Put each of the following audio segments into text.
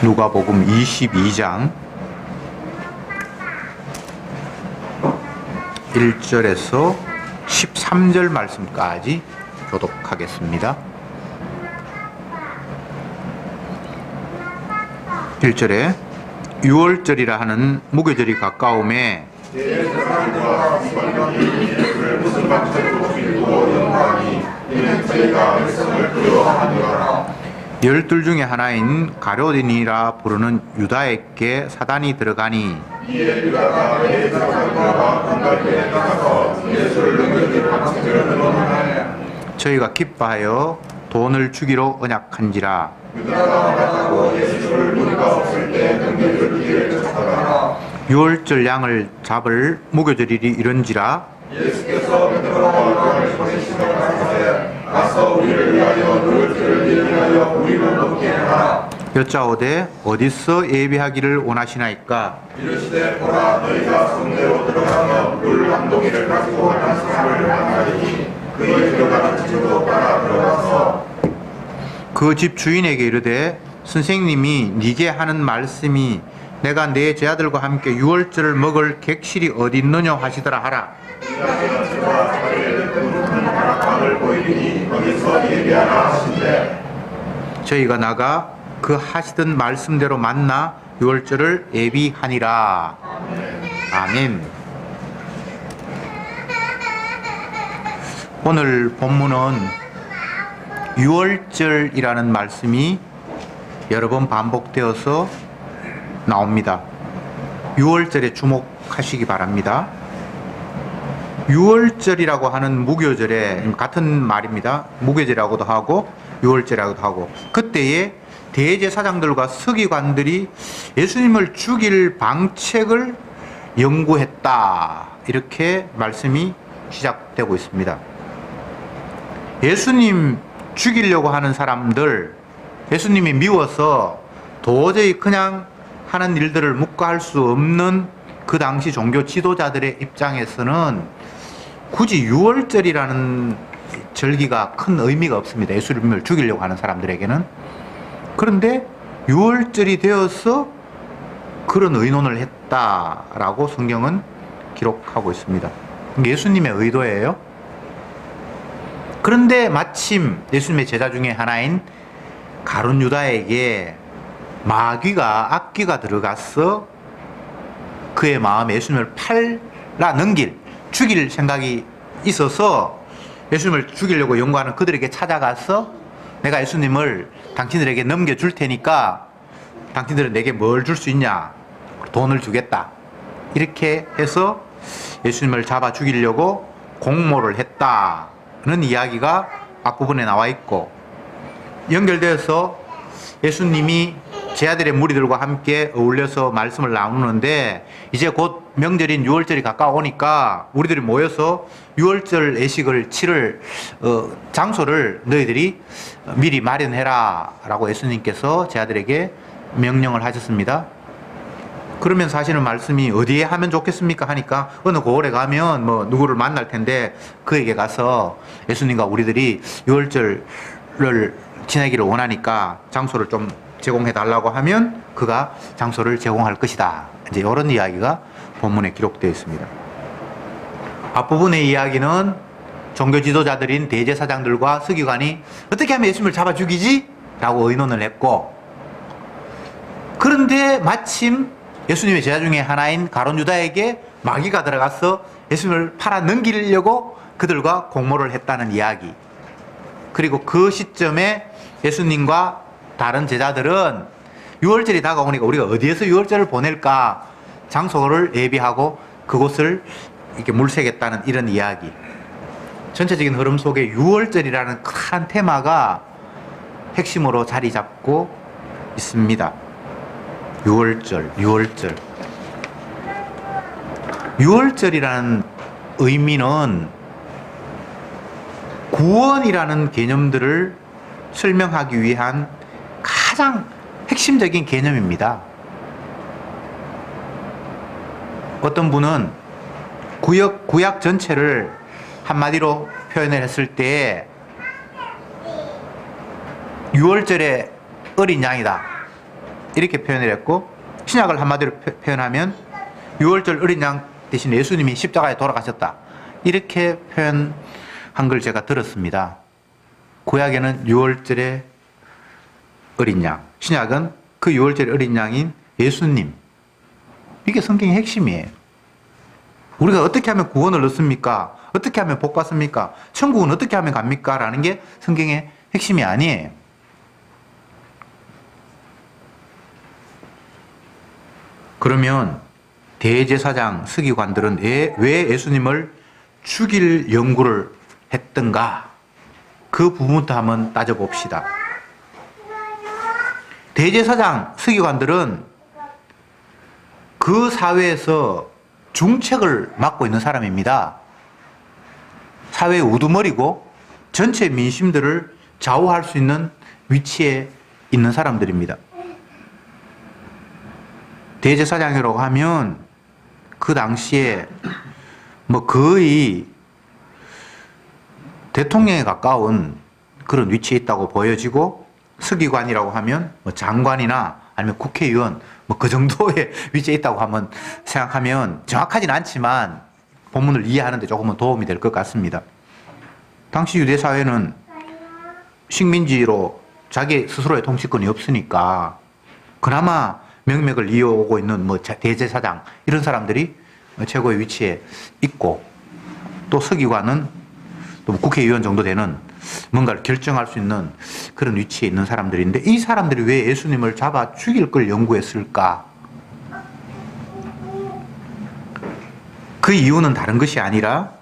누가복음 22장 1절에서 13절 말씀까지 교독하겠습니다. 1절에 유월절이라 하는 무교절이 가까움에 열둘 중에 하나인 가룟이라 부르는 유다에게 사단이 들어가니 저희가 기뻐하여 돈을 주기로 언약한지라. 유월절 양을 잡을 무교절일이 이런지라. 예수께서 베드로와 보내시던 가사에 가서 우리를 위하여 유월절을 예비하여 우리를 먹게 하라. 여짜오되 어디서 예비하기를 원하시나이까? 이르시되 보라, 너희가 성내로 들어가며 물 한 동이를 가지고 한 사람을 만나리니 그의 들어가는 집으로 따라 들어가서 그 집 주인에게 이르되 선생님이 네게 하는 말씀이 내가 내 제자들과 함께 유월절을 먹을 객실이 어디 있느냐 하시더라 하라. 저희가 나가 그 하시던 말씀대로 만나 유월절을 예비하니라. 아멘. 오늘 본문은 유월절이라는 말씀이 여러 번 반복되어서 나옵니다. 유월절에 주목하시기 바랍니다. 유월절이라고 하는 무교절에 같은 말입니다. 무교절이라고도 하고 유월절이라고도 하고, 그때에 대제사장들과 서기관들이 예수님을 죽일 방책을 연구했다, 이렇게 말씀이 시작되고 있습니다. 예수님 죽이려고 하는 사람들, 예수님이 미워서 도저히 그냥 하는 일들을 묵과할 수 없는 그 당시 종교 지도자들의 입장에서는 굳이 유월절이라는 절기가 큰 의미가 없습니다. 예수님을 죽이려고 하는 사람들에게는. 그런데 유월절이 되어서 그런 의논을 했다라고 성경은 기록하고 있습니다. 예수님의 의도예요. 그런데 마침 예수님의 제자 중에 하나인 가룟 유다에게 마귀가, 악귀가 들어가서 그의 마음에 예수님을 팔라 넘길, 죽일 생각이 있어서 예수님을 죽이려고 연구하는 그들에게 찾아가서 내가 예수님을 당신들에게 넘겨줄 테니까 당신들은 내게 뭘 줄 수 있냐? 돈을 주겠다. 이렇게 해서 예수님을 잡아 죽이려고 공모를 했다는 이야기가 앞부분에 나와 있고, 연결되어서 예수님이 제 아들의 무리들과 함께 어울려서 말씀을 나누는데, 이제 곧 명절인 유월절이 가까우니까 우리들이 모여서 유월절 예식을 치를 장소를 너희들이 미리 마련해라 라고 예수님께서 제 아들에게 명령을 하셨습니다. 그러면서 하시는 말씀이 어디에 하면 좋겠습니까 하니까 어느 고을에 가면 뭐 누구를 만날 텐데 그에게 가서 예수님과 우리들이 유월절을 지내기를 원하니까 장소를 좀 제공해 달라고 하면 그가 장소를 제공할 것이다. 이제 이런 이야기가 본문에 기록되어 있습니다. 앞부분의 이야기는 종교 지도자들인 대제사장들과 서기관이 어떻게 하면 예수님을 잡아 죽이지? 라고 의논을 했고, 그런데 마침 예수님의 제자 중에 하나인 가룟 유다에게 마귀가 들어가서 예수님을 팔아 넘기려고 그들과 공모를 했다는 이야기. 그리고 그 시점에 예수님과 다른 제자들은 유월절이 다가오니까 우리가 어디에서 유월절을 보낼까 장소를 예비하고 그곳을 이렇게 물색했다는 이런 이야기. 전체적인 흐름 속에 유월절이라는 큰 테마가 핵심으로 자리 잡고 있습니다. 유월절. 유월절이라는 의미는 구원이라는 개념들을 설명하기 위한 가장 핵심적인 개념입니다. 어떤 분은 구약 전체를 한마디로 표현을 했을 때 유월절의 어린 양이다, 이렇게 표현을 했고, 신약을 한마디로 표현하면 6월절 어린 양 대신 예수님이 십자가에 돌아가셨다, 이렇게 표현한 걸 제가 들었습니다. 구약에는 6월절의 어린 양, 신약은 그 6월절의 어린 양인 예수님, 이게 성경의 핵심이에요. 우리가 어떻게 하면 구원을 얻습니까? 어떻게 하면 복 받습니까? 천국은 어떻게 하면 갑니까? 라는 게 성경의 핵심이 아니에요. 그러면 대제사장 서기관들은 왜 예수님을 죽일 연구를 했던가? 그 부분부터 한번 따져봅시다. 대제사장 서기관들은 그 사회에서 중책을 맡고 있는 사람입니다. 사회의 우두머리고 전체 민심들을 좌우할 수 있는 위치에 있는 사람들입니다. 대제사장이라고 하면 그 당시에 뭐 거의 대통령에 가까운 그런 위치에 있다고 보여지고, 서기관이라고 하면 뭐 장관이나 아니면 국회의원 뭐 그 정도의 위치에 있다고 한번 생각하면 정확하진 않지만 본문을 이해하는데 조금은 도움이 될 것 같습니다. 당시 유대 사회는 식민지로 자기 스스로의 통치권이 없으니까 그나마 명맥을 이어오고 있는 뭐 대제사장 이런 사람들이 최고의 위치에 있고, 또 서기관은 또 국회의원 정도 되는 뭔가를 결정할 수 있는 그런 위치에 있는 사람들인데, 이 사람들이 왜 예수님을 잡아 죽일 걸 연구했을까? 그 이유는 다른 것이 아니라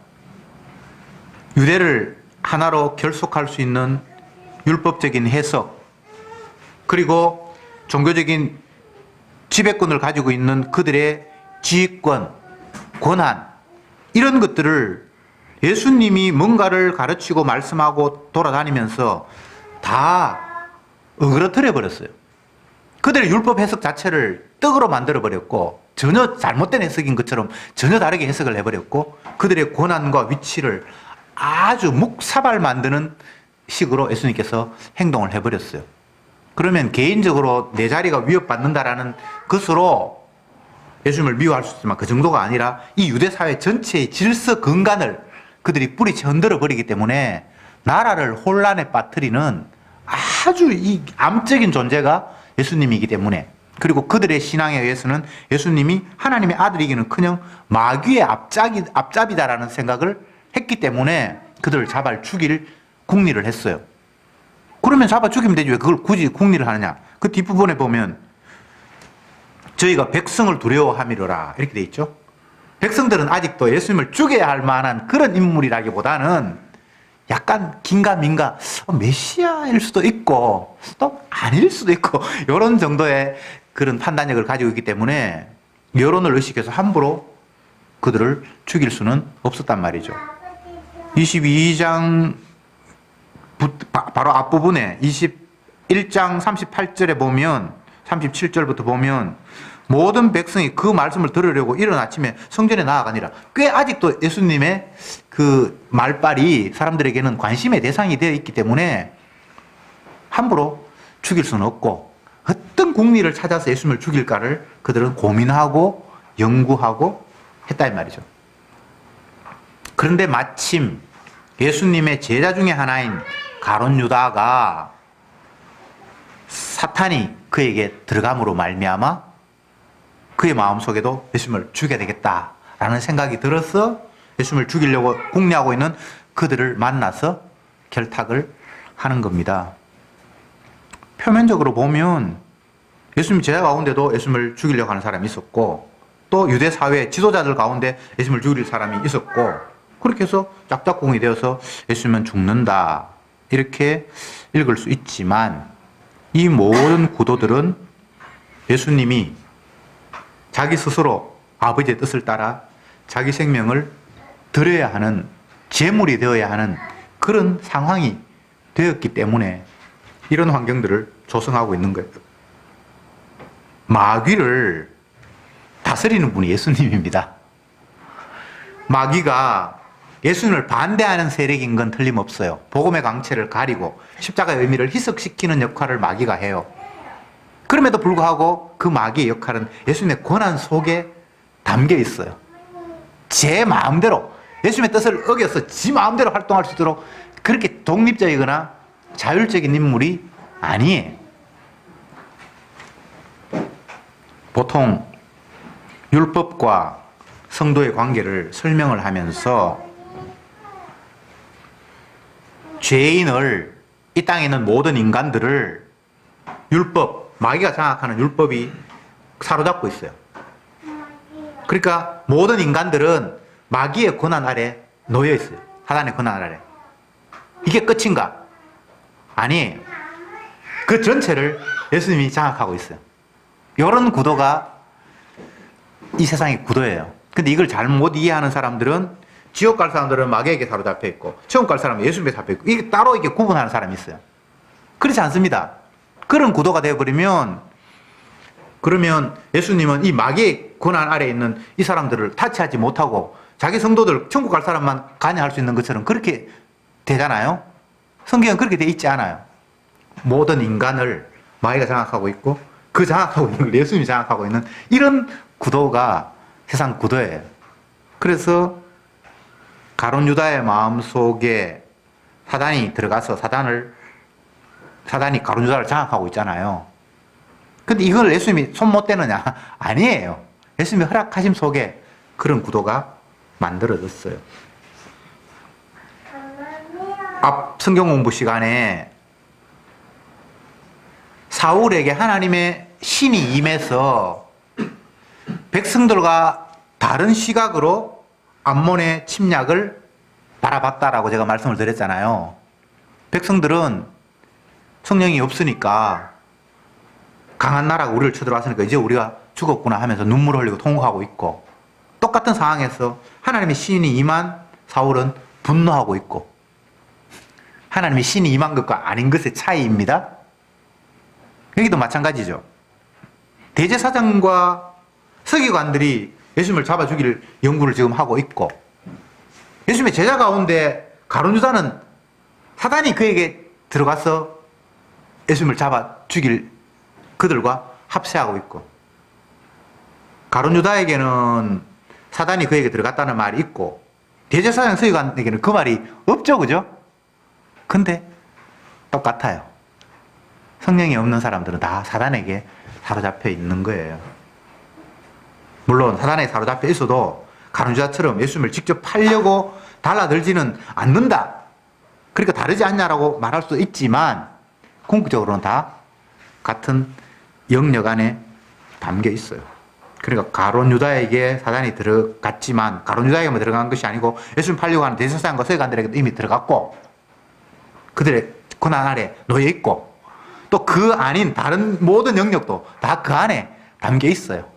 유대를 하나로 결속할 수 있는 율법적인 해석, 그리고 종교적인 지배권을 가지고 있는 그들의 지휘권, 권한, 이런 것들을 예수님이 뭔가를 가르치고 말씀하고 돌아다니면서 다 어그러뜨려 버렸어요. 그들의 율법 해석 자체를 떡으로 만들어 버렸고, 전혀 잘못된 해석인 것처럼 전혀 다르게 해석을 해버렸고, 그들의 권한과 위치를 아주 묵사발 만드는 식으로 예수님께서 행동을 해버렸어요. 그러면 개인적으로 내 자리가 위협받는다라는 것으로 예수님을 미워할 수 있지만 그 정도가 아니라 이 유대 사회 전체의 질서 근간을 그들이 뿌리채 흔들어 버리기 때문에 나라를 혼란에 빠뜨리는 아주 이 암적인 존재가 예수님이기 때문에, 그리고 그들의 신앙에 의해서는 예수님이 하나님의 아들이기는커녕 마귀의 앞잡이다라는 생각을 했기 때문에 그들을 잡아 죽일 궁리를 했어요. 그러면 잡아 죽이면 되지 왜 그걸 굳이 궁리를 하느냐? 그 뒷부분에 보면 저희가 백성을 두려워함이로라 이렇게 돼 있죠. 백성들은 아직도 예수님을 죽여야 할 만한 그런 인물이라기보다는 약간 긴가민가 메시아일 수도 있고 또 아닐 수도 있고 이런 정도의 그런 판단력을 가지고 있기 때문에 여론을 의식해서 함부로 그들을 죽일 수는 없었단 말이죠. 22장 바로 앞부분에 21장 38절에 보면, 37절부터 보면 모든 백성이 그 말씀을 들으려고 이른 아침에 성전에 나아가니라. 꽤 아직도 예수님의 그 말발이 사람들에게는 관심의 대상이 되어 있기 때문에 함부로 죽일 수는 없고, 어떤 궁리를 찾아서 예수님을 죽일까를 그들은 고민하고 연구하고 했다 이 말이죠. 그런데 마침 예수님의 제자 중에 하나인 가룟 유다가 사탄이 그에게 들어감으로 말미암아 그의 마음속에도 예수님을 죽여야 되겠다라는 생각이 들어서 예수님을 죽이려고 궁리하고 있는 그들을 만나서 결탁을 하는 겁니다. 표면적으로 보면 예수님 제자 가운데도 예수님을 죽이려고 하는 사람이 있었고, 또 유대 사회 지도자들 가운데 예수님을 죽일 사람이 있었고, 그렇게 해서 짝짝꿍이 되어서 예수님은 죽는다 이렇게 읽을 수 있지만, 이 모든 구도들은 예수님이 자기 스스로 아버지의 뜻을 따라 자기 생명을 드려야 하는, 제물이 되어야 하는 그런 상황이 되었기 때문에 이런 환경들을 조성하고 있는 거예요. 마귀를 다스리는 분이 예수님입니다. 마귀가 예수님을 반대하는 세력인 건 틀림없어요. 복음의 강체를 가리고 십자가의 의미를 희석시키는 역할을 마귀가 해요. 그럼에도 불구하고 그 마귀의 역할은 예수님의 권한 속에 담겨 있어요. 제 마음대로 예수님의 뜻을 어겨서 지 마음대로 활동할 수 있도록 그렇게 독립적이거나 자율적인 인물이 아니에요. 보통 율법과 성도의 관계를 설명을 하면서 죄인을, 이 땅에 있는 모든 인간들을 율법, 마귀가 장악하는 율법이 사로잡고 있어요. 그러니까 모든 인간들은 마귀의 권한 아래 놓여 있어요. 사단의 권한 아래. 이게 끝인가? 아니에요. 그 전체를 예수님이 장악하고 있어요. 이런 구도가 이 세상의 구도예요. 근데 이걸 잘못 이해하는 사람들은, 지옥 갈 사람들은 마귀에게 사로잡혀 있고 천국 갈 사람은 예수님에 잡혀 있고, 이게 따로 이렇게 구분하는 사람이 있어요. 그렇지 않습니다. 그런 구도가 되어버리면, 그러면 예수님은 이 마귀의 권한 아래에 있는 이 사람들을 타치하지 못하고 자기 성도들, 천국 갈 사람만 관여할 수 있는 것처럼 그렇게 되잖아요. 성경은 그렇게 돼 있지 않아요. 모든 인간을 마귀가 장악하고 있고, 그 장악하고 있는 걸 예수님이 장악하고 있는 이런 구도가 세상 구도예요. 그래서 가룟 유다의 마음 속에 사단이 들어가서 사단이 가룟 유다를 장악하고 있잖아요. 근데 이걸 예수님이 손 못 대느냐? 아니에요. 예수님이 허락하심 속에 그런 구도가 만들어졌어요. 앞 성경 공부 시간에 사울에게 하나님의 신이 임해서 백성들과 다른 시각으로 암몬의 침략을 바라봤다라고 제가 말씀을 드렸잖아요. 백성들은 성령이 없으니까, 강한 나라가 우리를 쳐들어왔으니까 이제 우리가 죽었구나 하면서 눈물을 흘리고 통곡하고 있고, 똑같은 상황에서 하나님의 신이 임한 사울은 분노하고 있고, 하나님의 신이 임한 것과 아닌 것의 차이입니다. 여기도 마찬가지죠. 대제사장과 서기관들이 예수님을 잡아 죽일 연구를 지금 하고 있고, 예수님의 제자 가운데 가룟 유다는 사단이 그에게 들어가서 예수님을 잡아 죽일 그들과 합세하고 있고, 가룟 유다에게는 사단이 그에게 들어갔다는 말이 있고, 대제사장 서기관에게는 그 말이 없죠, 그죠? 근데 똑같아요. 성령이 없는 사람들은 다 사단에게 사로잡혀 있는 거예요. 물론 사단에 사로잡혀 있어도 가룟 유다처럼 예수님을 직접 팔려고 달라들지는 않는다, 그러니까 다르지 않냐라고 말할 수 있지만 궁극적으로는 다 같은 영역 안에 담겨 있어요. 그러니까 가룟 유다에게 사단이 들어갔지만 가룟 유다에게만 들어간 것이 아니고 예수님 팔려고 하는 대제사장과 서기관들에게도 이미 들어갔고, 그들의 권한 아래 놓여 있고, 또 그 아닌 다른 모든 영역도 다 그 안에 담겨 있어요.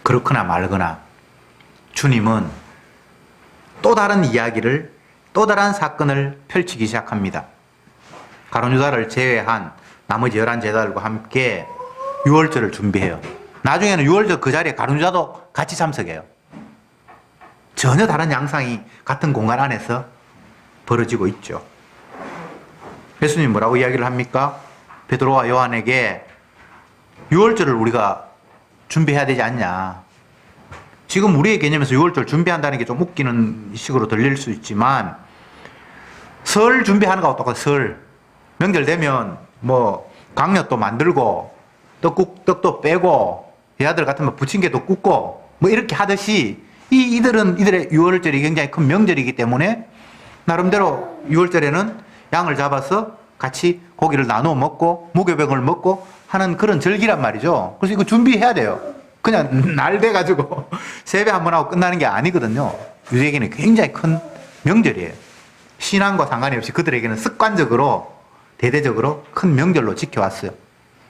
그렇거나 말거나 주님은 또 다른 이야기를, 또 다른 사건을 펼치기 시작합니다. 가룟 유다를 제외한 나머지 11제자들과 함께 유월절을 준비해요. 나중에는 유월절 그 자리에 가룟 유다도 같이 참석해요. 전혀 다른 양상이 같은 공간 안에서 벌어지고 있죠. 예수님 뭐라고 이야기를 합니까? 베드로와 요한에게 유월절을 우리가 준비해야 되지 않냐. 지금 우리의 개념에서 유월절 준비한다는 게 좀 웃기는 식으로 들릴 수 있지만, 설 준비하는 거하고 똑같아요. 설. 명절 되면 뭐 강엿도 만들고 떡도 빼고 여자들 같으면 부침개도 굽고 뭐 이렇게 하듯이, 이들의 유월절이 굉장히 큰 명절이기 때문에 나름대로 유월절에는 양을 잡아서 같이 고기를 나누어 먹고 무교병을 먹고 하는 그런 절기란 말이죠. 그래서 이거 준비해야 돼요. 그냥 날 돼가지고 세배 한번 하고 끝나는 게 아니거든요. 유대에게는 굉장히 큰 명절이에요. 신앙과 상관이 없이 그들에게는 습관적으로 대대적으로 큰 명절로 지켜왔어요.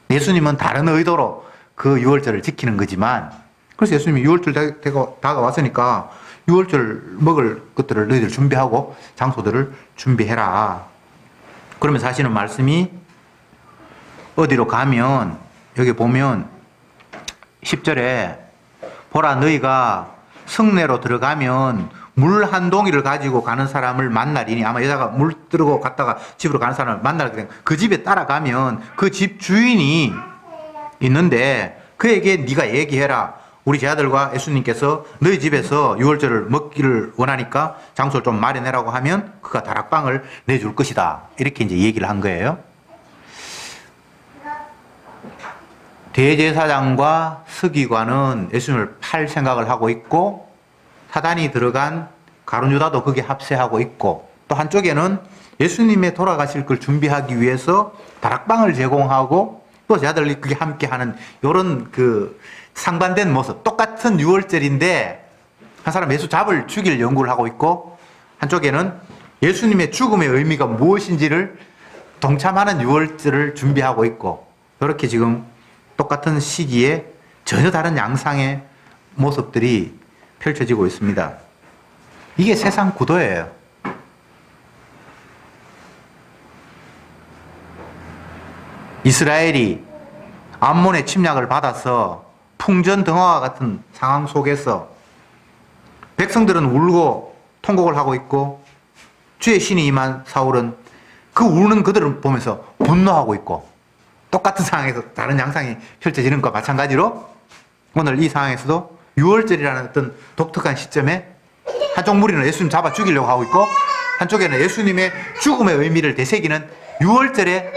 예수님은 다른 의도로 그 유월절을 지키는 거지만, 그래서 예수님이 유월절 다가왔으니까 유월절 먹을 것들을 너희들 준비하고 장소들을 준비해라. 그러면서 하시는 말씀이, 어디로 가면 여기 보면 10절에 보라, 너희가 성내로 들어가면 물 한 동이를 가지고 가는 사람을 만나리니, 아마 여자가 물 들고 갔다가 집으로 가는 사람을 만나게 되면 그 집에 따라가면 그 집 주인이 있는데 그에게 네가 얘기해라. 우리 제자들과 예수님께서 너희 집에서 유월절을 먹기를 원하니까 장소를 좀 마련해라고 하면 그가 다락방을 내줄 것이다. 이렇게 이제 얘기를 한 거예요. 대제사장과 서기관은 예수님을 팔 생각을 하고 있고, 사단이 들어간 가룟 유다도 거기에 합세하고 있고, 또 한쪽에는 예수님의 돌아가실 걸 준비하기 위해서 다락방을 제공하고 또 제자들이 그게 함께하는 이런 그 상반된 모습, 똑같은 유월절인데 한 사람 예수 잡을 죽일 연구를 하고 있고, 한쪽에는 예수님의 죽음의 의미가 무엇인지를 동참하는 유월절을 준비하고 있고, 이렇게 지금 똑같은 시기에 전혀 다른 양상의 모습들이 펼쳐지고 있습니다. 이게 세상 구도예요. 이스라엘이 암몬의 침략을 받아서 풍전등화와 같은 상황 속에서 백성들은 울고 통곡을 하고 있고, 주의 신이 임한 사울은 그 우는 그들을 보면서 분노하고 있고, 똑같은 상황에서 다른 양상이 펼쳐지는 것과 마찬가지로 오늘 이 상황에서도 유월절이라는 어떤 독특한 시점에 한쪽 무리는 예수님 잡아 죽이려고 하고 있고, 한쪽에는 예수님의 죽음의 의미를 되새기는 유월절에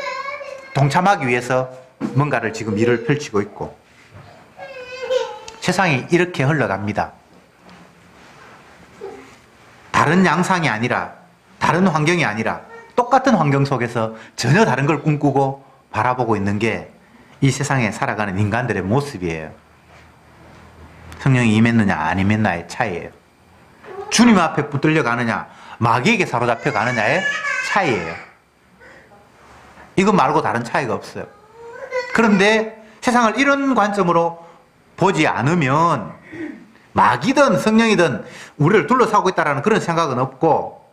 동참하기 위해서 뭔가를 지금 일을 펼치고 있고, 세상이 이렇게 흘러갑니다. 다른 양상이 아니라, 다른 환경이 아니라 똑같은 환경 속에서 전혀 다른 걸 꿈꾸고 바라보고 있는 게 이 세상에 살아가는 인간들의 모습이에요. 성령이 임했느냐 안 임했나의 차이예요. 주님 앞에 붙들려 가느냐 마귀에게 사로잡혀 가느냐의 차이예요. 이거 말고 다른 차이가 없어요. 그런데 세상을 이런 관점으로 보지 않으면 마귀든 성령이든 우리를 둘러싸고 있다는 그런 생각은 없고,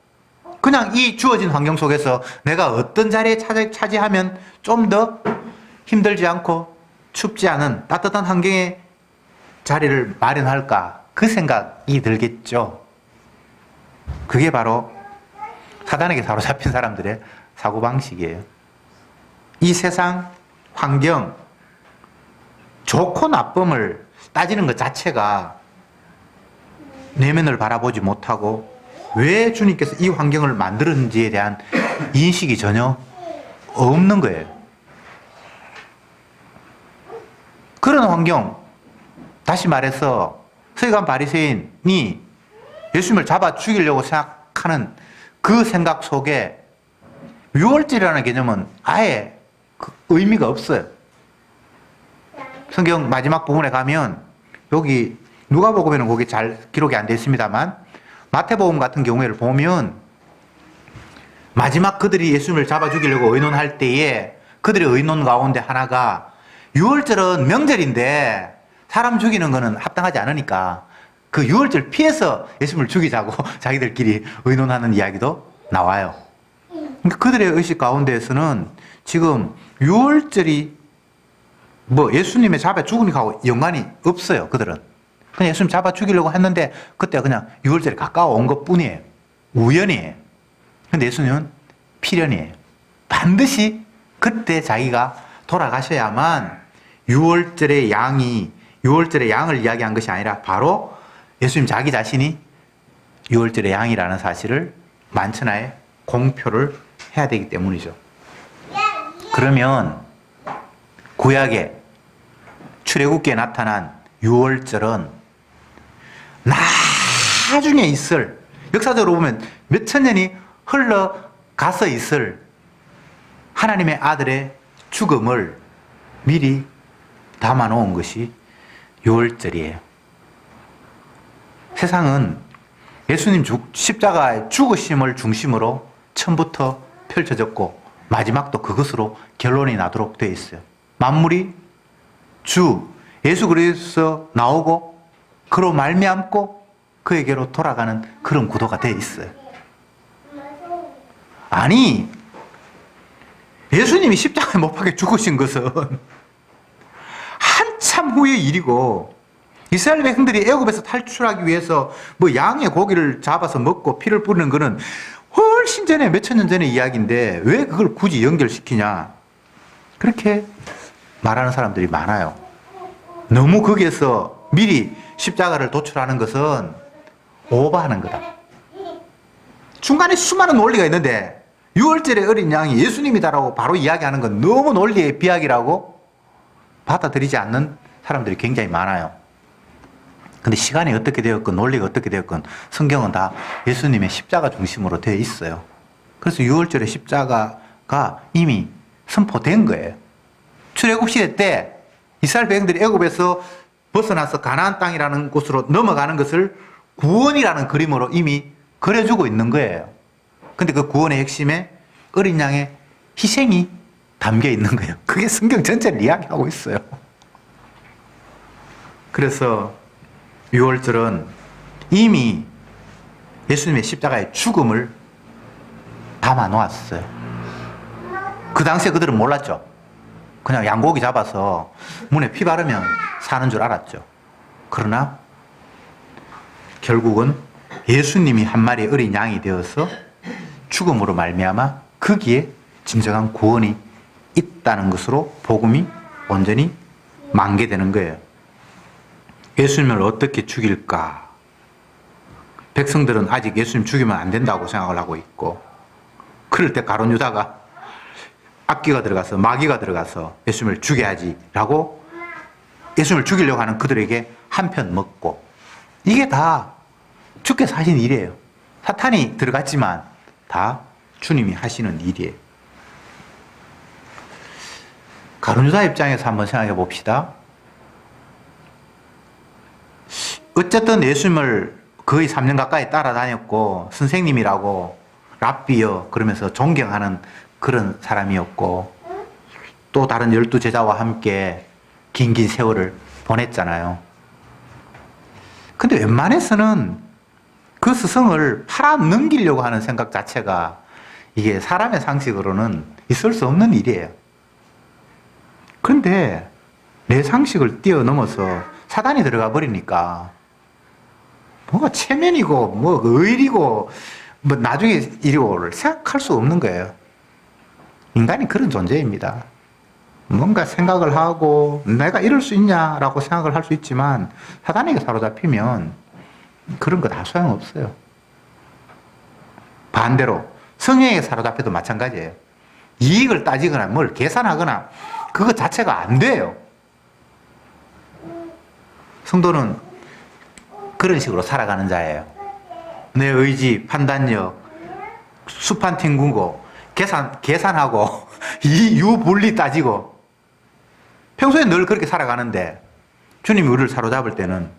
그냥 이 주어진 환경 속에서 내가 어떤 자리에 차지하면 좀 더 힘들지 않고 춥지 않은 따뜻한 환경의 자리를 마련할까, 그 생각이 들겠죠. 그게 바로 사단에게 사로잡힌 사람들의 사고방식이에요. 이 세상 환경, 좋고 나쁨을 따지는 것 자체가 내면을 바라보지 못하고 왜 주님께서 이 환경을 만들었는지에 대한 인식이 전혀 없는 거예요. 그런 환경, 다시 말해서 서기관 바리새인이 예수님을 잡아 죽이려고 생각하는 그 생각 속에 유월절이라는 개념은 아예 그 의미가 없어요. 성경 마지막 부분에 가면, 여기 누가복음에는 거기 잘 기록이 안 되어 있습니다만 마태복음 같은 경우를 보면 마지막 그들이 예수님을 잡아 죽이려고 의논할 때에 그들의 의논 가운데 하나가 유월절은 명절인데 사람 죽이는 거는 합당하지 않으니까 그 유월절 피해서 예수님을 죽이자고 자기들끼리 의논하는 이야기도 나와요. 그들의 의식 가운데에서는 지금 유월절이 뭐 예수님의 잡아 죽은 거하고 연관이 없어요. 그들은 그냥 예수님 잡아 죽이려고 했는데 그때가 그냥 유월절에 가까워 온 것 뿐이에요. 우연이에요. 근데 예수님은 필연이에요. 반드시 그때 자기가 돌아가셔야만 유월절의 양을 이야기한 것이 아니라 바로 예수님 자기 자신이 유월절의 양이라는 사실을 만천하에 공표를 해야 되기 때문이죠. 그러면 구약의 출애굽기에 나타난 유월절은 나중에 있을, 역사적으로 보면 몇 천 년이 흘러가서 있을 하나님의 아들의 죽음을 미리 담아놓은 것이 유월절이에요. 세상은 예수님 십자가의 죽으심을 중심으로 처음부터 펼쳐졌고 마지막도 그것으로 결론이 나도록 되어 있어요. 만물이 주 예수 그리스도에서 나오고 그로 말미암고 그에게로 돌아가는 그런 구도가 되어 있어요. 아니, 예수님이 십자가에 못 박혀 죽으신 것은 한참 후의 일이고 이스라엘 백성들이 애굽에서 탈출하기 위해서 뭐 양의 고기를 잡아서 먹고 피를 뿌리는 거는 훨씬 전에 몇천 년 전의 이야기인데 왜 그걸 굳이 연결시키냐. 그렇게 말하는 사람들이 많아요. 너무 거기에서 미리 십자가를 도출하는 것은 오버하는 거다. 중간에 수많은 논리가 있는데 6월절의 어린 양이 예수님이다라고 바로 이야기하는 건 너무 논리의 비약이라고 받아들이지 않는 사람들이 굉장히 많아요. 근데 시간이 어떻게 되었건 논리가 어떻게 되었건 성경은 다 예수님의 십자가 중심으로 되어 있어요. 그래서 6월절의 십자가가 이미 선포된 거예요. 출애굽 시대 때 이스라엘 백성들이 애굽에서 벗어나서 가나안 땅이라는 곳으로 넘어가는 것을 구원이라는 그림으로 이미 그려주고 있는 거예요. 근데 그 구원의 핵심에 어린 양의 희생이 담겨 있는 거예요. 그게 성경 전체를 이야기하고 있어요. 그래서 6월절은 이미 예수님의 십자가의 죽음을 담아 놓았어요. 그 당시에 그들은 몰랐죠. 그냥 양고기 잡아서 문에 피 바르면 사는 줄 알았죠. 그러나 결국은 예수님이 한 마리의 어린 양이 되어서 죽음으로 말미암아 거기에 진정한 구원이 있다는 것으로 복음이 온전히 만개되는 거예요. 예수님을 어떻게 죽일까? 백성들은 아직 예수님 죽이면 안 된다고 생각을 하고 있고, 그럴 때 가룟 유다가 악기가 들어가서 마귀가 들어가서 예수님을 죽여야지라고 예수님을 죽이려고 하는 그들에게 한편 먹고, 이게 다 주께서 하신 일이에요. 사탄이 들어갔지만 다 주님이 하시는 일이에요. 가룟 유다 입장에서 한번 생각해 봅시다. 어쨌든 예수님을 거의 3년 가까이 따라다녔고 선생님이라고 랍비여 그러면서 존경하는 그런 사람이었고, 또 다른 12제자와 함께 긴 세월을 보냈잖아요. 근데 웬만해서는 그 스승을 팔아 넘기려고 하는 생각 자체가 이게 사람의 상식으로는 있을 수 없는 일이에요. 그런데 내 상식을 뛰어넘어서 사단이 들어가 버리니까 뭐가 체면이고 뭐 의리고 뭐 나중에 이리고를 생각할 수 없는 거예요. 인간이 그런 존재입니다. 뭔가 생각을 하고 내가 이럴 수 있냐라고 생각을 할 수 있지만 사단에게 사로잡히면 그런 거 다 소용없어요. 반대로 성령에게 사로잡혀도 마찬가지예요. 이익을 따지거나 뭘 계산하거나 그거 자체가 안 돼요. 성도는 그런 식으로 살아가는 자예요. 내 의지, 판단력, 수판팅 구고, 계산하고, 유분리 따지고, 평소에 늘 그렇게 살아가는데, 주님이 우리를 사로잡을 때는,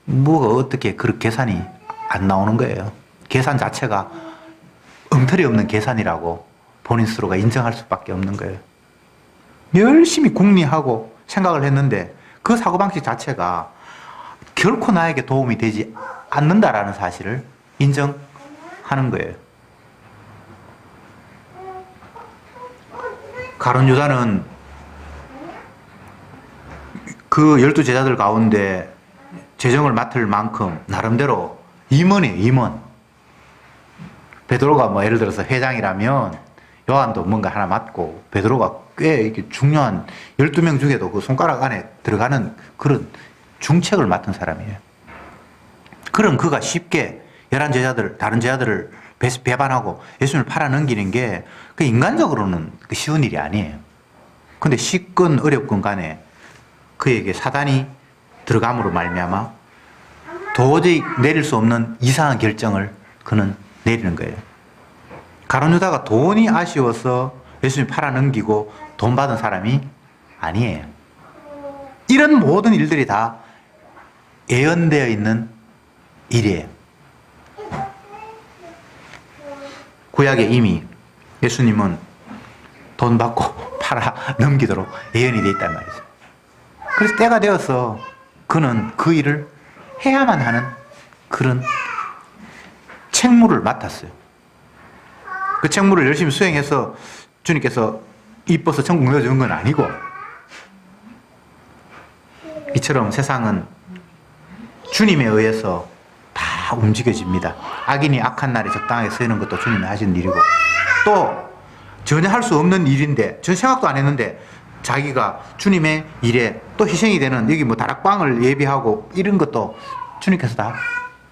뭐가 어떻게 그 계산이 안 나오는 거예요. 계산 자체가 엉터리 없는 계산이라고 본인 스스로가 인정할 수밖에 없는 거예요. 열심히 궁리하고 생각을 했는데, 그 사고방식 자체가 결코 나에게 도움이 되지 않는다라는 사실을 인정하는 거예요. 가룟 유다는 그 12제자들 가운데 재정을 맡을 만큼 나름대로 임원이에요, 임원. 베드로가 뭐 예를 들어서 회장이라면 요한도 뭔가 하나 맡고, 베드로가 꽤 이렇게 중요한 12명 중에도 그 손가락 안에 들어가는 그런 중책을 맡은 사람이에요. 그런 그가 쉽게 11제자들, 다른 제자들을 배반하고 예수님을 팔아넘기는 게 그 인간적으로는 쉬운 일이 아니에요. 근데 쉽건 어렵건 간에 그에게 사단이 들어감으로 말미암아 도저히 내릴 수 없는 이상한 결정을 그는 내리는 거예요. 가룟 유다가 돈이 아쉬워서 예수님 팔아넘기고 돈 받은 사람이 아니에요. 이런 모든 일들이 다 예언되어 있는 일이에요. 구약에 이미 예수님은 돈 받고 팔아 넘기도록 예언이 되어 있단 말이죠. 그래서 때가 되어서 그는 그 일을 해야만 하는 그런 책무를 맡았어요. 그 책무를 열심히 수행해서 주님께서 이뻐서 천국 넣어준 건 아니고, 이처럼 세상은 주님에 의해서 다 움직여집니다. 악인이 악한 날에 적당하게 쓰이는 것도 주님이 하신 일이고, 또 전혀 할 수 없는 일인데, 전 생각도 안 했는데 자기가 주님의 일에 또 희생이 되는, 여기 뭐 다락방을 예비하고 이런 것도 주님께서 다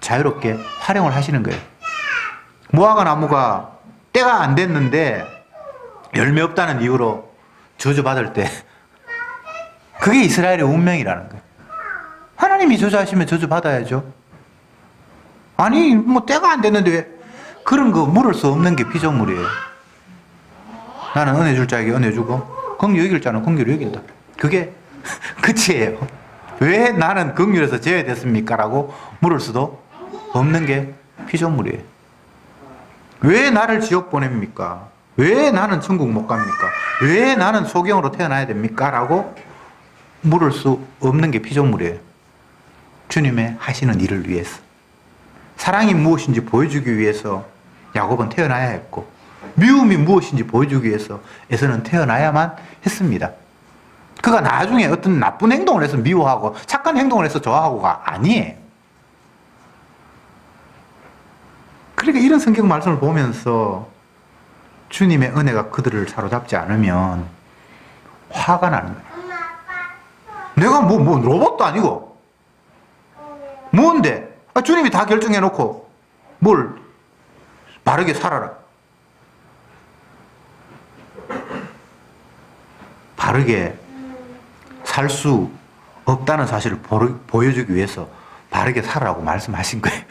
자유롭게 활용을 하시는 거예요. 무화과 나무가 때가 안 됐는데 열매 없다는 이유로 저주받을 때, 그게 이스라엘의 운명이라는 거예요. 하나님이 저주하시면 저주받아야죠. 아니 뭐 때가 안 됐는데 왜 그런 거 물을 수 없는 게 피조물이에요. 나는 은혜 줄 자에게 은혜 주고 긍휼 여길 자는 긍휼을 여긴다. 그게 끝이에요. 왜 나는 긍휼에서 제외됐습니까? 라고 물을 수도 없는 게 피조물이에요. 왜 나를 지옥 보냅니까? 왜 나는 천국 못 갑니까? 왜 나는 소경으로 태어나야 됩니까? 라고 물을 수 없는 게 피조물이에요. 주님의 하시는 일을 위해서, 사랑이 무엇인지 보여주기 위해서 야곱은 태어나야 했고, 미움이 무엇인지 보여주기 위해서 에서는 태어나야만 했습니다. 그가 나중에 어떤 나쁜 행동을 해서 미워하고 착한 행동을 해서 좋아하고가 아니에요. 그러니까 이런 성경 말씀을 보면서 주님의 은혜가 그들을 사로잡지 않으면 화가 나는 거예요. 내가 뭐 로봇도 아니고 뭔데? 주님이 다 결정해놓고 뭘 바르게 살아라. 바르게 살 수 없다는 사실을 보여주기 위해서 바르게 살아라고 말씀하신 거예요.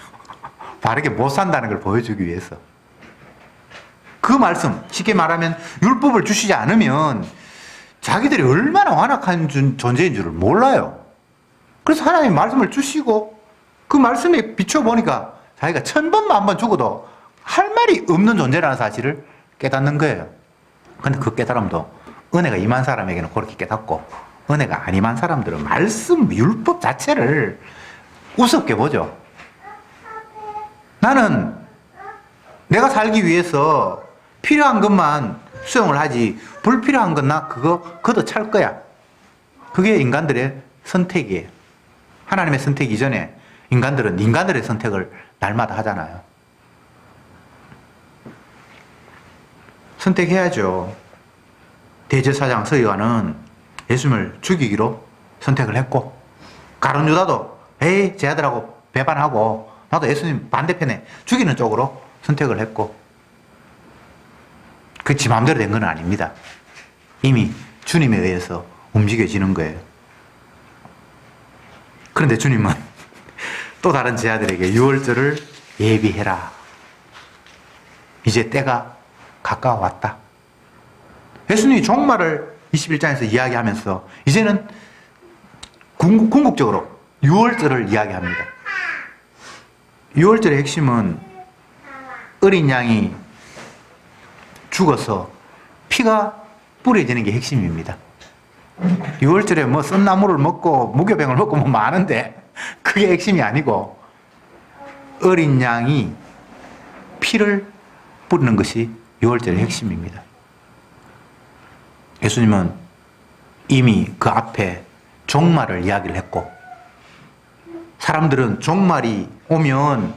바르게 못 산다는 걸 보여주기 위해서. 그 말씀, 쉽게 말하면 율법을 주시지 않으면 자기들이 얼마나 완악한 존재인 줄을 몰라요. 그래서 하나님 말씀을 주시고 그 말씀에 비춰보니까 자기가 1000번 만번 죽어도 할 말이 없는 존재라는 사실을 깨닫는 거예요. 근데 그 깨달음도 은혜가 임한 사람에게는 그렇게 깨닫고, 은혜가 안 임한 사람들은 말씀, 율법 자체를 우습게 보죠. 나는 내가 살기 위해서 필요한 것만 수용을 하지, 불필요한 건 나 그거 걷어찰 거야. 그게 인간들의 선택이에요. 하나님의 선택 이전에 인간들은 인간들의 선택을 날마다 하잖아요. 선택해야죠. 대제사장 서기관은 예수님을 죽이기로 선택을 했고, 가룟 유다도 에이 제 아들하고 배반하고 나도 예수님 반대편에 죽이는 쪽으로 선택을 했고, 그 지 마음대로 된 건 아닙니다. 이미 주님에 의해서 움직여지는 거예요. 그런데 주님은 또 다른 제 아들에게 유월절을 예비해라. 이제 때가 가까워 왔다. 예수님이 종말을 21장에서 이야기하면서 이제는 궁극적으로 유월절을 이야기합니다. 유월절의 핵심은 어린 양이 죽어서 피가 뿌려지는 게 핵심입니다. 유월절에 뭐 썬나물을 먹고 무교병을 먹고 뭐 많은데 그게 핵심이 아니고 어린 양이 피를 뿌리는 것이 유월절의 핵심입니다. 예수님은 이미 그 앞에 종말을 이야기를 했고, 사람들은 종말이 오면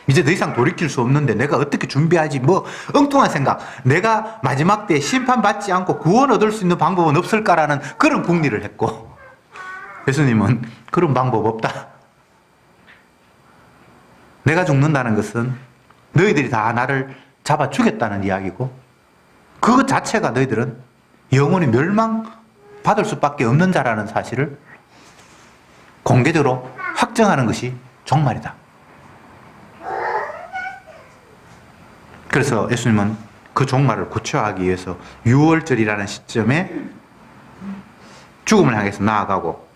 이제 더 이상 돌이킬 수 없는데 내가 어떻게 준비하지, 뭐 엉뚱한 생각, 내가 마지막 때 심판받지 않고 구원 얻을 수 있는 방법은 없을까라는 그런 궁리를 했고, 예수님은 그런 방법 없다. 내가 죽는다는 것은 너희들이 다 나를 잡아 주겠다는 이야기고, 그것 자체가 너희들은 영원히 멸망받을 수밖에 없는 자라는 사실을 공개적으로 확정하는 것이 종말이다. 그래서 예수님은 그 종말을 고쳐하기 위해서 유월절이라는 시점에 죽음을 향해서 나아가고,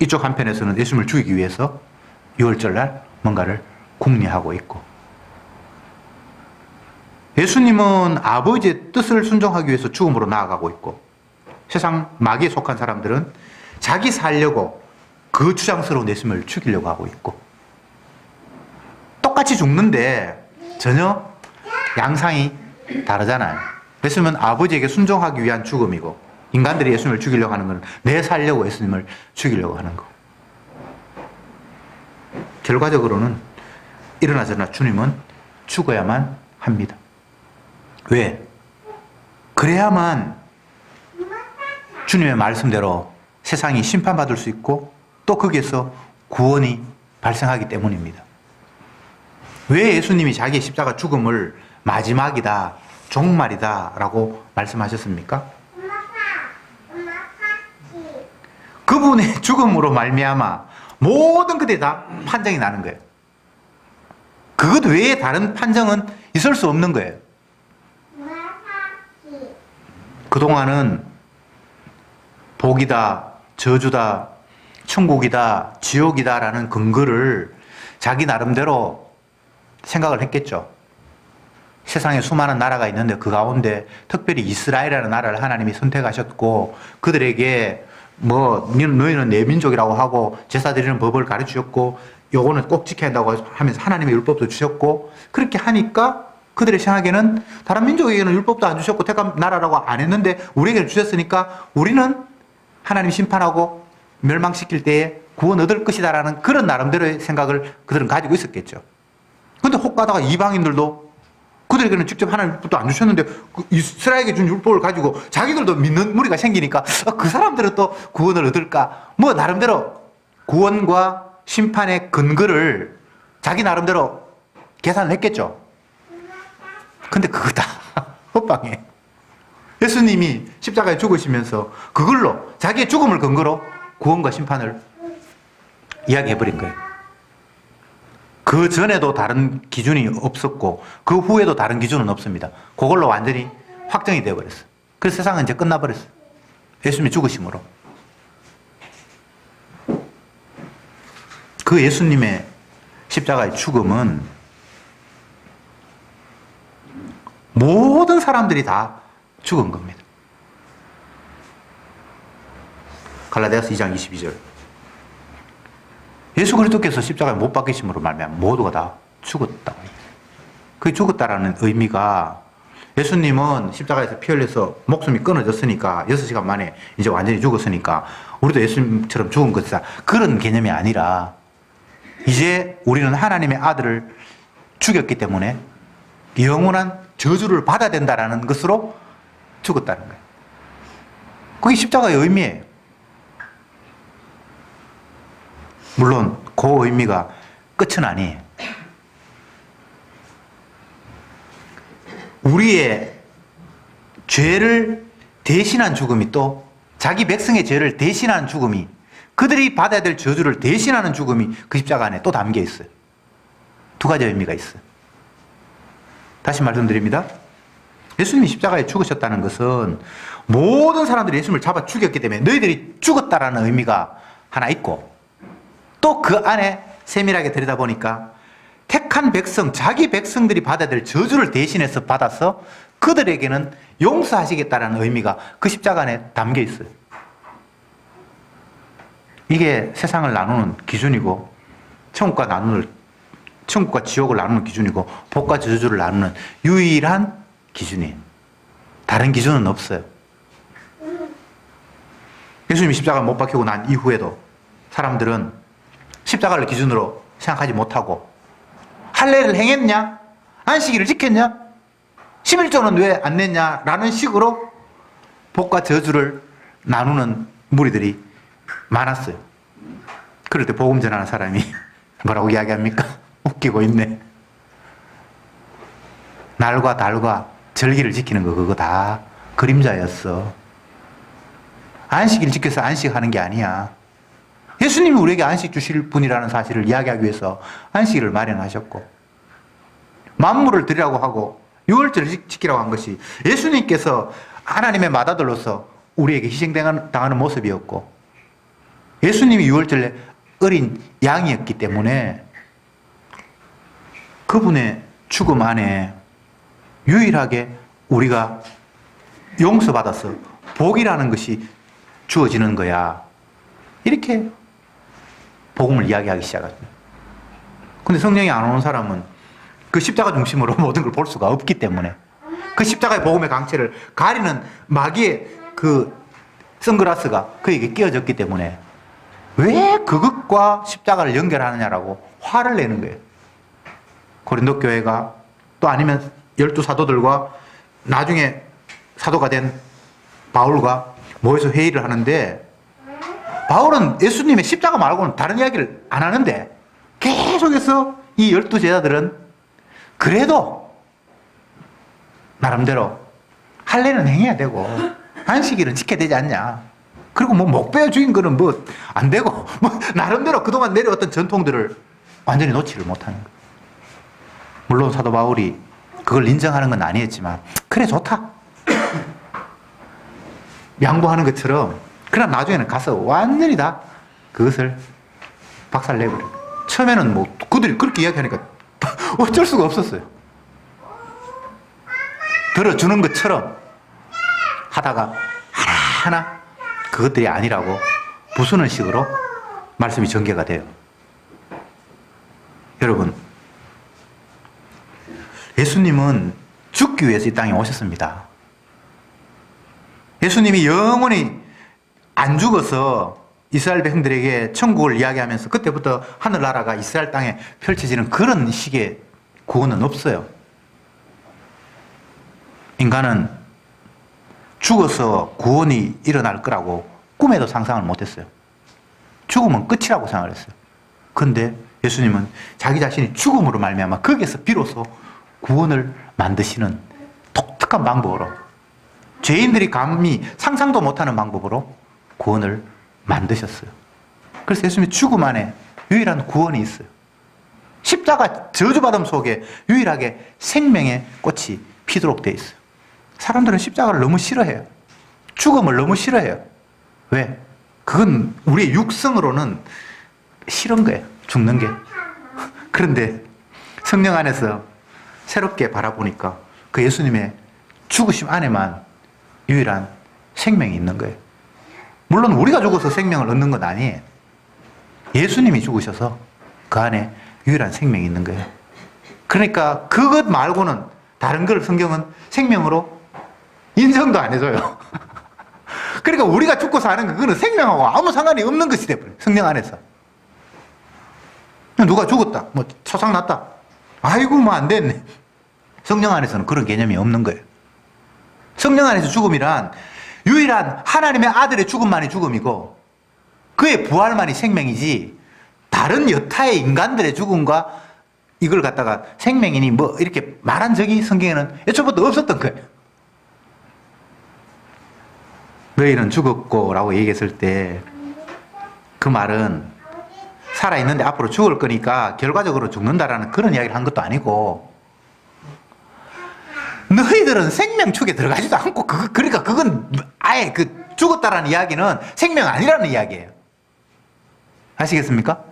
이쪽 한편에서는 예수님을 죽이기 위해서 유월절날 뭔가를 궁리하고 있고, 예수님은 아버지의 뜻을 순종하기 위해서 죽음으로 나아가고 있고, 세상 마귀에 속한 사람들은 자기 살려고 그 주장스러운 예수님을 죽이려고 하고 있고, 똑같이 죽는데 전혀 양상이 다르잖아요. 예수님은 아버지에게 순종하기 위한 죽음이고, 인간들이 예수님을 죽이려고 하는 건 내 살려고 예수님을 죽이려고 하는 거. 결과적으로는 이러나 저러나 주님은 죽어야만 합니다. 왜? 그래야만 주님의 말씀대로 세상이 심판받을 수 있고 또 거기에서 구원이 발생하기 때문입니다. 왜 예수님이 자기의 십자가 죽음을 마지막이다, 종말이다 라고 말씀하셨습니까? 그분의 죽음으로 말미암아 모든 것들이 다 판정이 나는 거예요. 그것 외에 다른 판정은 있을 수 없는 거예요. 그동안은 복이다, 저주다, 천국이다, 지옥이다 라는 근거를 자기 나름대로 생각을 했겠죠. 세상에 수많은 나라가 있는데 그 가운데 특별히 이스라엘이라는 나라를 하나님이 선택하셨고 그들에게 너희는 내 민족이라고 하고 제사 드리는 법을 가르치셨고 요거는 꼭 지켜야 한다고 하면서 하나님의 율법도 주셨고 그렇게 하니까 그들의 생각에는 다른 민족에게는 율법도 안 주셨고 택한 나라라고 안 했는데 우리에게 주셨으니까 우리는 하나님 심판하고 멸망시킬 때에 구원 얻을 것이다라는 그런 나름대로의 생각을 그들은 가지고 있었겠죠. 근데 혹 가다가 이방인들도 그들에게는 직접 하나님 율법도 안 주셨는데 이스라엘에게 준 율법을 가지고 자기들도 믿는 무리가 생기니까 그 사람들은 또 구원을 얻을까? 나름대로 구원과 심판의 근거를 자기 나름대로 계산을 했겠죠. 근데 그거 다 헛방에 예수님이 십자가에 죽으시면서 그걸로 자기의 죽음을 근거로 구원과 심판을 이야기해버린 거예요. 그 전에도 다른 기준이 없었고 그 후에도 다른 기준은 없습니다. 그걸로 완전히 확정이 되어버렸어요. 그래서 세상은 이제 끝나버렸어요. 예수님이 죽으심으로. 그 예수님의 십자가의 죽음은 모든 사람들이 다 죽은 겁니다. 갈라디아서 2장 22절. 예수 그리스도께서 십자가에 못 박히심으로 말미암아 모두가 다 죽었다. 그 죽었다라는 의미가 예수님은 십자가에서 피 흘려서 목숨이 끊어졌으니까 6시간 만에 이제 완전히 죽었으니까 우리도 예수님처럼 죽은 것이다. 그런 개념이 아니라 이제 우리는 하나님의 아들을 죽였기 때문에 영원한 저주를 받아야 된다라는 것으로 죽었다는 거예요. 그게 십자가의 의미예요. 물론 그 의미가 끝은 아니에요. 우리의 죄를 대신한 죽음이 또 자기 백성의 죄를 대신하는 죽음이 그들이 받아야 될 저주를 대신하는 죽음이 그 십자가 안에 또 담겨 있어요. 두 가지 의미가 있어요. 다시 말씀드립니다. 예수님이 십자가에 죽으셨다는 것은 모든 사람들이 예수님을 잡아 죽였기 때문에 너희들이 죽었다라는 의미가 하나 있고 또 그 안에 세밀하게 들여다보니까 택한 백성, 자기 백성들이 받아야 될 저주를 대신해서 받아서 그들에게는 용서하시겠다라는 의미가 그 십자가 안에 담겨 있어요. 이게 세상을 나누는 기준이고 천국과 지옥을 나누는 기준이고 복과 저주를 나누는 유일한 기준이에요. 다른 기준은 없어요. 예수님이 십자가에 못 박히고 난 이후에도 사람들은 십자가를 기준으로 생각하지 못하고 할례를 행했냐? 안식일을 지켰냐? 11조는 왜 안 냈냐? 라는 식으로 복과 저주를 나누는 무리들이 많았어요. 그럴 때 복음 전하는 사람이 뭐라고 이야기합니까? 웃기고 있네. 날과 달과 절기를 지키는 거 그거 다 그림자였어. 안식일 지켜서 안식하는 게 아니야. 예수님이 우리에게 안식 주실 분이라는 사실을 이야기하기 위해서 안식일을 마련하셨고 만물을 드리라고 하고 유월절을 지키라고 한 것이 예수님께서 하나님의 맏아들로서 우리에게 희생당하는 모습이었고 예수님이 유월절에 어린 양이었기 때문에 그분의 죽음 안에 유일하게 우리가 용서받아서 복이라는 것이 주어지는 거야. 이렇게 복음을 이야기하기 시작하죠. 근데 성령이 안 오는 사람은 그 십자가 중심으로 모든 걸 볼 수가 없기 때문에 그 십자가의 복음의 강체를 가리는 마귀의 그 선글라스가 그에게 끼어졌기 때문에 왜 그것과 십자가를 연결하느냐라고 화를 내는 거예요. 고린도 교회가 또 아니면 12사도들과 나중에 사도가 된 바울과 모여서 회의를 하는데, 바울은 예수님의 십자가 말고는 다른 이야기를 안 하는데 계속해서 이 12제자들은 그래도 나름대로 할례는 행해야 되고 안식일은 지켜야 되지 않냐. 그리고 뭐 목베어 죽인 거는 뭐 안 되고 뭐 나름대로 그동안 내려왔던 전통들을 완전히 놓지를 못하는 거예요. 물론 사도 바울이 그걸 인정하는 건 아니었지만 그래 좋다 양보하는 것처럼, 그럼 나중에는 가서 완전히 다 그것을 박살내버려요. 처음에는 뭐 그들이 그렇게 이야기하니까 어쩔 수가 없었어요. 들어주는 것처럼 하다가 하나하나 그것들이 아니라고 부수는 식으로 말씀이 전개가 돼요. 여러분, 예수님은 죽기 위해서 이 땅에 오셨습니다. 예수님이 영원히 안 죽어서 이스라엘 백성들에게 천국을 이야기하면서 그때부터 하늘나라가 이스라엘 땅에 펼쳐지는 그런 식의 구원은 없어요. 인간은 죽어서 구원이 일어날 거라고 꿈에도 상상을 못했어요. 죽으면 끝이라고 생각을 했어요. 그런데 예수님은 자기 자신이 죽음으로 말미암아 거기에서 비로소 구원을 만드시는 독특한 방법으로, 죄인들이 감히 상상도 못하는 방법으로 구원을 만드셨어요. 그래서 예수님이 죽음 안에 유일한 구원이 있어요. 십자가 저주받음 속에 유일하게 생명의 꽃이 피도록 되어 있어요. 사람들은 십자가를 너무 싫어해요. 죽음을 너무 싫어해요. 왜? 그건 우리의 육성으로는 싫은 거예요. 죽는 게. 그런데 성령 안에서 새롭게 바라보니까 그 예수님의 죽으심 안에만 유일한 생명이 있는 거예요. 물론 우리가 죽어서 생명을 얻는 건 아니에요. 예수님이 죽으셔서 그 안에 유일한 생명이 있는 거예요. 그러니까 그것 말고는 다른 걸 성경은 생명으로 인정도 안 해줘요. 그러니까 우리가 죽고 사는 거, 그거는 생명하고 아무 상관이 없는 것이 돼버려요. 성령 안에서. 누가 죽었다, 뭐 초상 났다, 아이고 뭐 안 됐네. 성령 안에서는 그런 개념이 없는 거예요. 성령 안에서 죽음이란 유일한 하나님의 아들의 죽음만이 죽음이고 그의 부활만이 생명이지, 다른 여타의 인간들의 죽음과 이걸 갖다가 생명이니 뭐 이렇게 말한 적이 성경에는 애초부터 없었던 거예요. 너희는 죽었고 라고 얘기했을 때 그 말은 살아있는데 앞으로 죽을 거니까 결과적으로 죽는다라는 그런 이야기를 한 것도 아니고, 너희들은 생명축에 들어가지도 않고 그러니까 그건 아예 그 죽었다라는 이야기는 생명 아니라는 이야기예요. 아시겠습니까?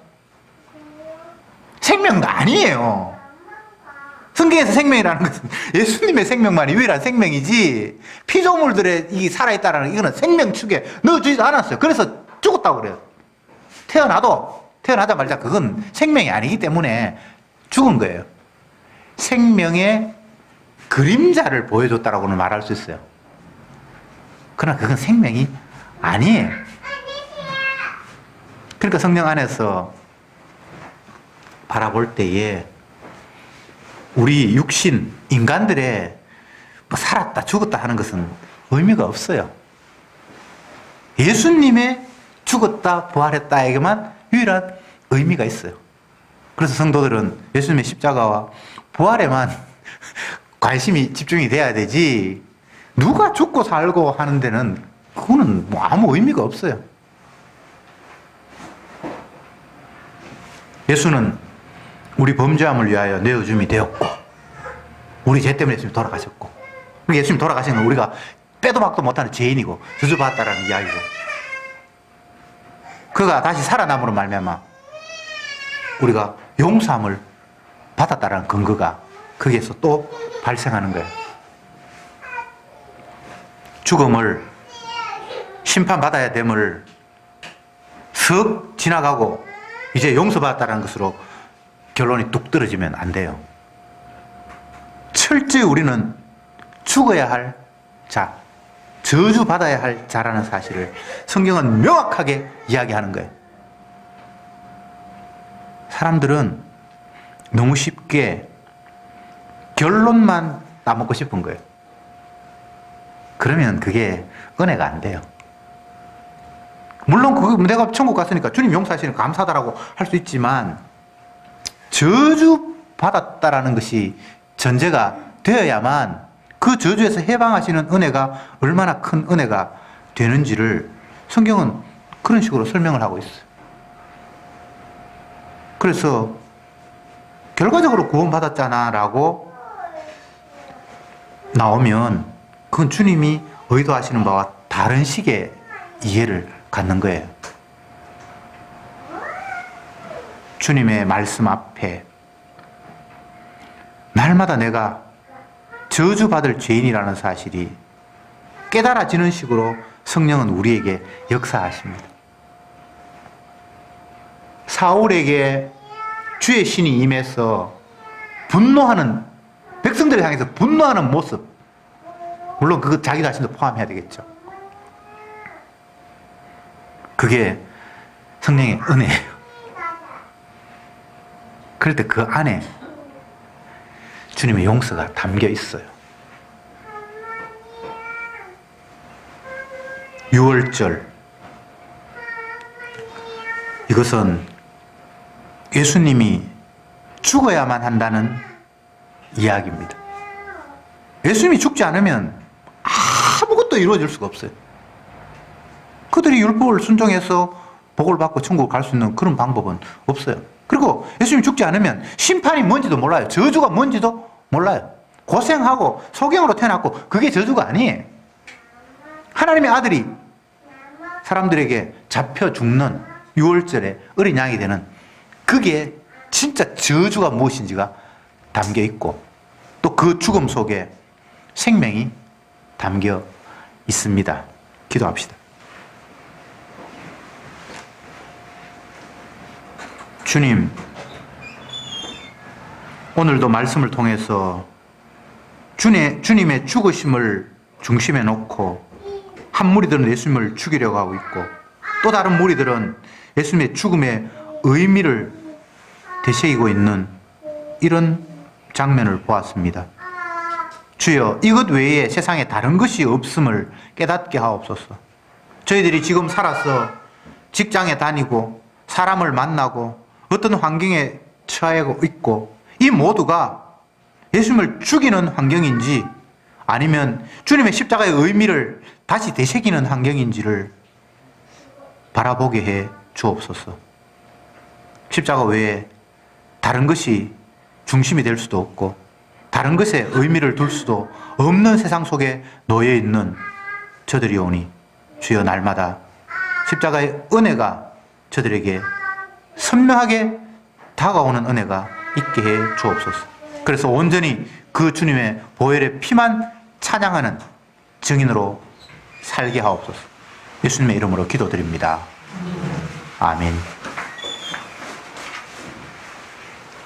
생명도 아니에요. 성경에서 생명이라는 것은 예수님의 생명만이 유일한 생명이지, 피조물들의 이 살아있다라는 이거는 생명축에 넣어주지도 않았어요. 그래서 죽었다고 그래요. 태어나자마자 그건 생명이 아니기 때문에 죽은 거예요. 생명의 그림자를 보여줬다라고는 말할 수 있어요. 그러나 그건 생명이 아니에요. 그러니까 성령 안에서 바라볼 때에 우리 육신, 인간들의 뭐 살았다 죽었다 하는 것은 의미가 없어요. 예수님의 죽었다 부활했다에게만 유일한 의미가 있어요. 그래서 성도들은 예수님의 십자가와 부활에만 관심이 집중이 돼야 되지, 누가 죽고 살고 하는 데는 그거는 뭐 아무 의미가 없어요. 예수는 우리 범죄함을 위하여 내어줌이 되었고, 우리 죄 때문에 예수님이 돌아가셨고, 예수님 돌아가신 건 우리가 빼도 박도 못하는 죄인이고 저주받았다라는 이야기고, 그가 다시 살아남으로 말미암아 우리가 용서함을 받았다라는 근거가 거기에서 또 발생하는 거예요. 죽음을 심판받아야 됨을 슥 지나가고 이제 용서받았다는 것으로 결론이 뚝 떨어지면 안 돼요. 철저히 우리는 죽어야 할 자, 저주받아야 할 자라는 사실을 성경은 명확하게 이야기하는 거예요. 사람들은 너무 쉽게 결론만 따먹고 싶은 거예요. 그러면 그게 은혜가 안 돼요. 물론 그거 내가 천국 갔으니까 주님 용서하시니까 감사하다라고 할 수 있지만 저주 받았다라는 것이 전제가 되어야만 그 저주에서 해방하시는 은혜가 얼마나 큰 은혜가 되는지를 성경은 그런 식으로 설명을 하고 있어요. 그래서 결과적으로 구원받았잖아 라고 나오면 그건 주님이 의도하시는 바와 다른 식의 이해를 갖는 거예요. 주님의 말씀 앞에 날마다 내가 저주받을 죄인이라는 사실이 깨달아지는 식으로 성령은 우리에게 역사하십니다. 사울에게 주의 신이 임해서 분노하는, 백성들을 향해서 분노하는 모습, 물론 그거 자기 자신도 포함해야 되겠죠. 그게 성령의 은혜예요. 그럴 때 그 안에 주님의 용서가 담겨 있어요. 유월절, 이것은 예수님이 죽어야만 한다는 이야기입니다. 예수님이 죽지 않으면 아무것도 이루어질 수가 없어요. 그들이 율법을 순종해서 복을 받고 천국을 갈 수 있는 그런 방법은 없어요. 그리고 예수님이 죽지 않으면 심판이 뭔지도 몰라요. 저주가 뭔지도 몰라요. 고생하고 소경으로 태어났고 그게 저주가 아니에요. 하나님의 아들이 사람들에게 잡혀 죽는 유월절에 어린 양이 되는 그게 진짜 저주가 무엇인지가 담겨 있고 또 그 죽음 속에 생명이 담겨 있습니다. 기도합시다. 주님, 오늘도 말씀을 통해서 주님의 죽으심을 중심에 놓고 한 무리들은 예수님을 죽이려고 하고 있고 또 다른 무리들은 예수님의 죽음의 의미를 되새기고 있는 이런 장면을 보았습니다. 주여, 이것 외에 세상에 다른 것이 없음을 깨닫게 하옵소서. 저희들이 지금 살아서 직장에 다니고 사람을 만나고 어떤 환경에 처하고 있고 이 모두가 예수님을 죽이는 환경인지 아니면 주님의 십자가의 의미를 다시 되새기는 환경인지를 바라보게 해 주옵소서. 십자가 외에 다른 것이 중심이 될 수도 없고 다른 것에 의미를 둘 수도 없는 세상 속에 놓여 있는 저들이 오니 주여 날마다 십자가의 은혜가 저들에게 선명하게 다가오는 은혜가 있게 해 주옵소서. 그래서 온전히 그 주님의 보혈의 피만 찬양하는 증인으로 살게 하옵소서. 예수님의 이름으로 기도드립니다. 아멘.